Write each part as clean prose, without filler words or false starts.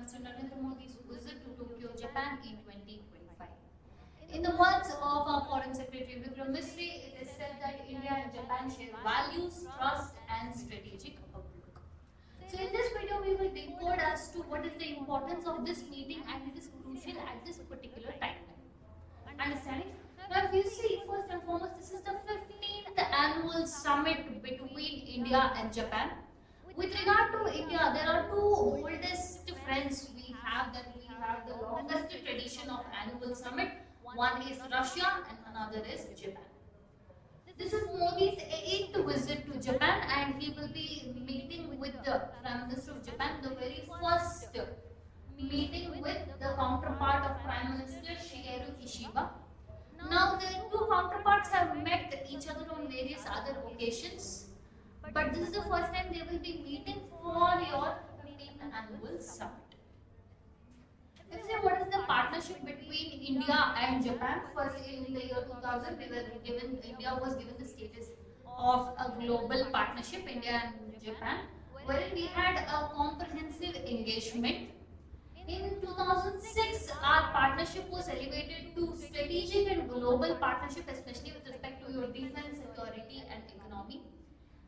Minister Narendra Modi's visit to Tokyo, Japan in 2025. In the words of our Foreign Secretary Vikram Misri, it is said that India and Japan share values, trust and strategic outlook. So in this video, we will decode as to what is the importance of this meeting, and it is crucial at this particular timeline. Understanding? Now if you see, first and foremost, this is the 15th annual summit between India and Japan. With regard to India, there are two oldest friends we have, that we have the longest tradition of annual summit. One is Russia and another is Japan. This is Modi's 8th visit to Japan, and he will be meeting with the Prime Minister of Japan, the very first meeting with the counterpart of Prime Minister Shigeru Ishiba. Now the two counterparts have met each other on various other occasions, but this is the first time they will be meeting for your 15th annual summit. If you say what is the partnership between India and Japan, first in the year 2000 India was given the status of a global partnership, India and Japan, wherein we had a comprehensive engagement. In 2006, our partnership was elevated to strategic and global partnership, especially with respect to your defense, security and economy.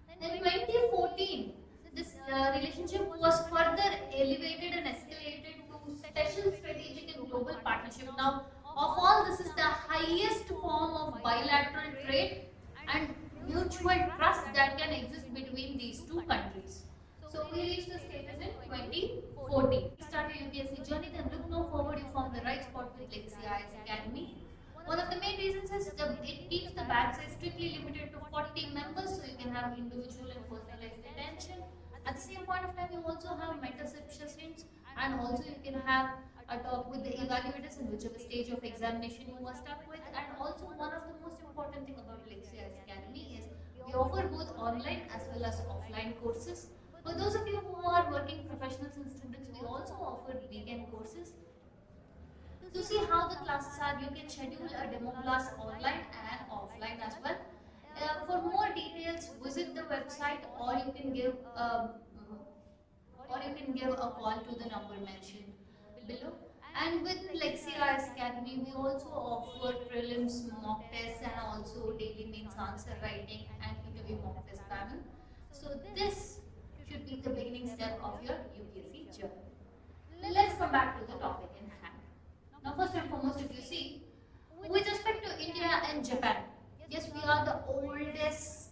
In 2014, this relationship was further elevated and escalated to special strategic and global partnership. Now, of all, this is the highest form of bilateral trade and mutual trust that can exist between these two countries. So we reached the status in 2014. Start your UPSC journey, then look no forward, you found the right spot with Legacy IAS Academy. One of the main reasons is it keeps the batch size strictly limited to 40 members, so you can have individual and personalized attention. At the same point of time, you also have mentorship sessions, and also you can have a talk with the evaluators in whichever stage of examination you are stuck with. And also, one of the most important thing about Legacy IAS Academy is we offer both online as well as offline courses. For those of you who are working professionals and students, we also offer weekend courses. To see how the classes are, you can schedule a demo class online and offline as well. For more details, visit the website, or you can give a call to the number mentioned below. And with Legacy IAS Academy, we also offer prelims, mock tests, and also daily mains answer writing and interview mock test panel. So this should be the beginning step of your UPSC journey. Let's come back to the topic in hand. Now, first and foremost, if you see, with respect to India and Japan, yes, we are the oldest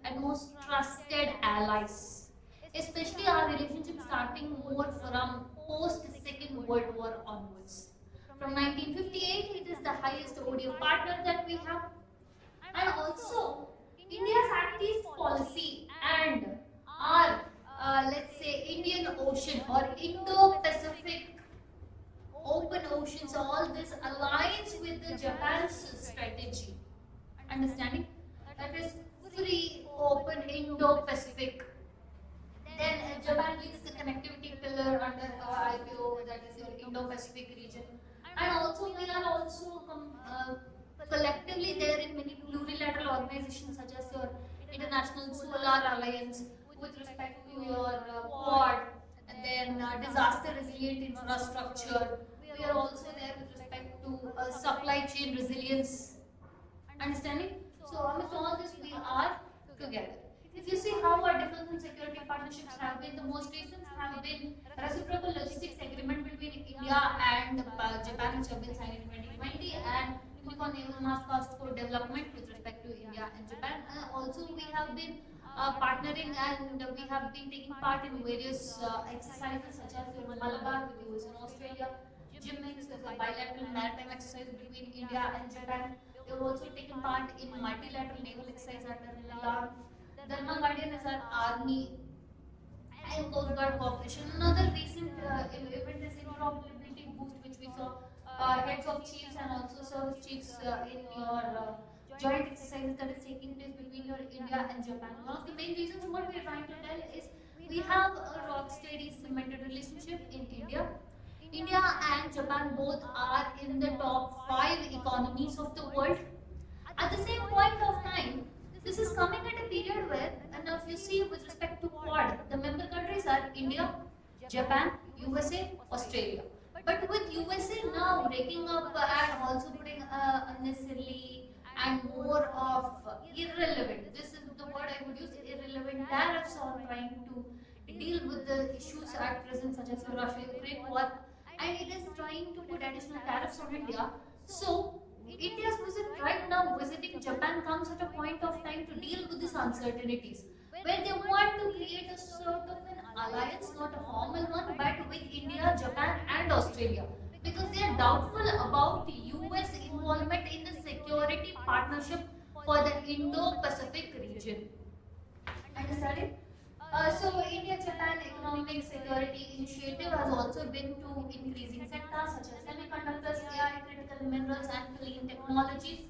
and most trusted allies, especially our relationship starting more from post-Second World War onwards. From 1958, it is the highest ODM partner that we have. And also, India's Act-East policy and our let's say Indian Ocean or Indo-Pacific open oceans, all this aligns with the Japan's strategy. Understanding? That is free, open Indo-Pacific. Then Japan leads the connectivity pillar under IPO, that is your Indo-Pacific region. And also we are also collectively there in many plurilateral organizations such as your International Solar Alliance, with respect to your Quad, and then disaster resilient infrastructure. We are also there with respect to supply chain resilience. Understanding? So amidst all this, we are together. If you see how our defense and security partnerships have been, the most recent have been reciprocal logistics agreement between India and Japan, which have been signed in 2020, and Unicorn Naval Mass Cost Code development with respect to India and Japan. Also, we have been partnering, and we have been taking part in various exercises such as your Malabar with the US and Australia, JIMMEX is a bilateral maritime exercise between India and Japan. They have also taken part in multilateral naval exercise under Milan. Dharma Guardian is our army and Coast Guard cooperation. Another recent event is interoperability boost, which we saw heads of chiefs and also service chiefs in your joint exercises that is taking place between your India and Japan. One of the main reasons what we are trying to tell is we have a rock steady cemented relationship in India. India and Japan both are in the top 5 economies of the world. At the same point of time, this is coming at a period where, and if you see with respect to Quad, the member countries are India, Japan, USA, Australia. But with USA now breaking up and also putting unnecessarily and more of irrelevant, this is the word I would use, irrelevant tariffs on trying to deal with the issues at present such as the Russia-Ukraine war, and it is trying to put additional tariffs on India. So India's visit right now, visiting Japan, comes at a point of time to deal with these uncertainties, where they want to create a sort of an alliance, not a formal one, but with India, Japan, and Australia, because they are doubtful about US involvement in the security partnership for the Indo-Pacific region. Understand it? So India-Japan Economic Security Initiative has also been to increasing sectors such as semiconductors, AI, critical minerals, and clean technologies.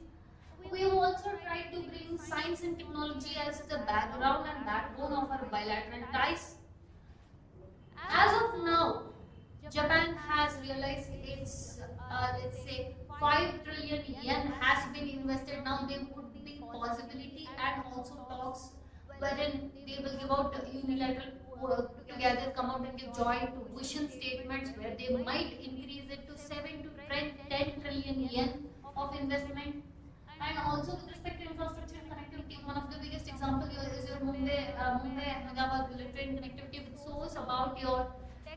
We have also tried to bring science and technology as the background and backbone of our bilateral ties. As of now, Japan has realized its, let's say, 5 trillion yen has been invested. Now there would be possibility and also talks wherein they will give out unilateral together, come out and give joint vision statements where they might increase it to 7 to 10 trillion yen of investment. And also with respect to infrastructure and connectivity, one of the biggest example is your Mumbai Ahmedabad bullet train connectivity, which shows about your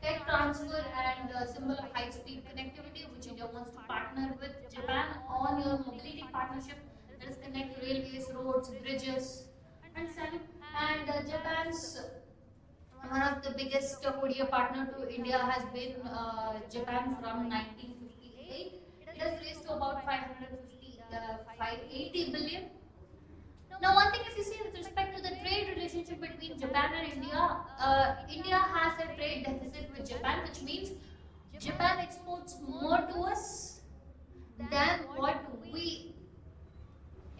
tech transfer and symbol of high-speed connectivity, which India wants to partner with Japan on your mobility partnership, that is connect railways, roads, bridges, and seven. And Japan's one of the biggest ODA partner to India has been Japan from 1958. It has raised to about 580 billion. Now, one thing if you see with respect to the trade relationship between Japan and India, India has a trade deficit with Japan, which means Japan exports more to us than what we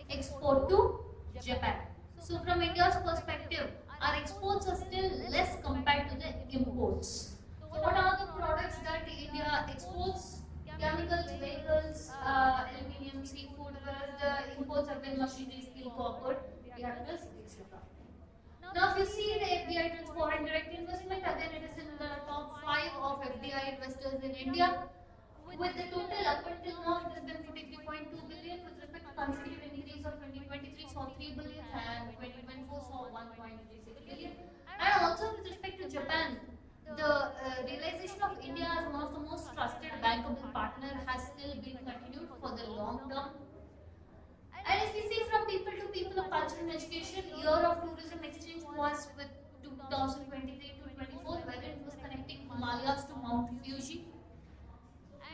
export to Japan. So, from India's perspective, our exports are still less compared to the imports. So, what are the products that India exports? Chemicals, vehicles, aluminium, seafood, whereas the imports have been machinery, steel, copper, reactors, etc. Now, if you see the FDI trends, foreign direct investment, again it is in the top 5 of FDI investors in India. With the total up until now, it has been 43.2 billion. With respect to consecutive increase of 2023 saw 3 billion and 2024 saw 1.36 billion. And also with respect to Japan, the realization of India as one of the most trusted bankable partner has still been continued for the long term. And if we see from people to people of culture and education, year of tourism exchange was with 2023 to 24, wherein it was connecting Himalayas to Mount Fuji.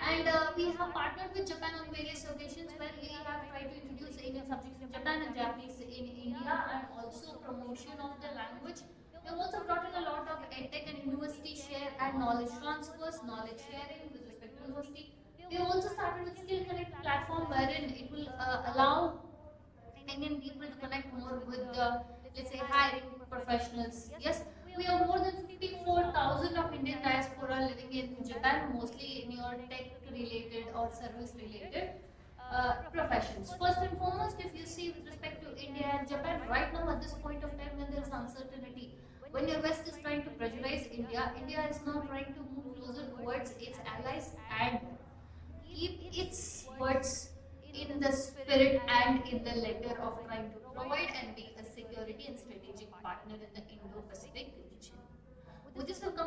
And we have partnered with Japan on various occasions where we have tried to introduce Indian subjects in Japan and Japanese in India, and also promotion of the language. We have also brought in a lot of edtech and university share and knowledge transfers, knowledge sharing with respect to university. We have also started with Skill Connect platform wherein it will allow Indian people to connect more with the, let's say, hiring professionals. Yes, we have more than 54,000 of Indian diaspora living in Japan, mostly in your tech related or service related professions. First and foremost, if you see with respect to India and Japan, right now at this point of time when there is uncertainty, when your West is trying to pressurize India, India is now trying to move closer towards its allies and keep its words in the spirit and in the letter of trying to provide and be a security and strategic partner in the Indo-Pacific region. With this, we'll come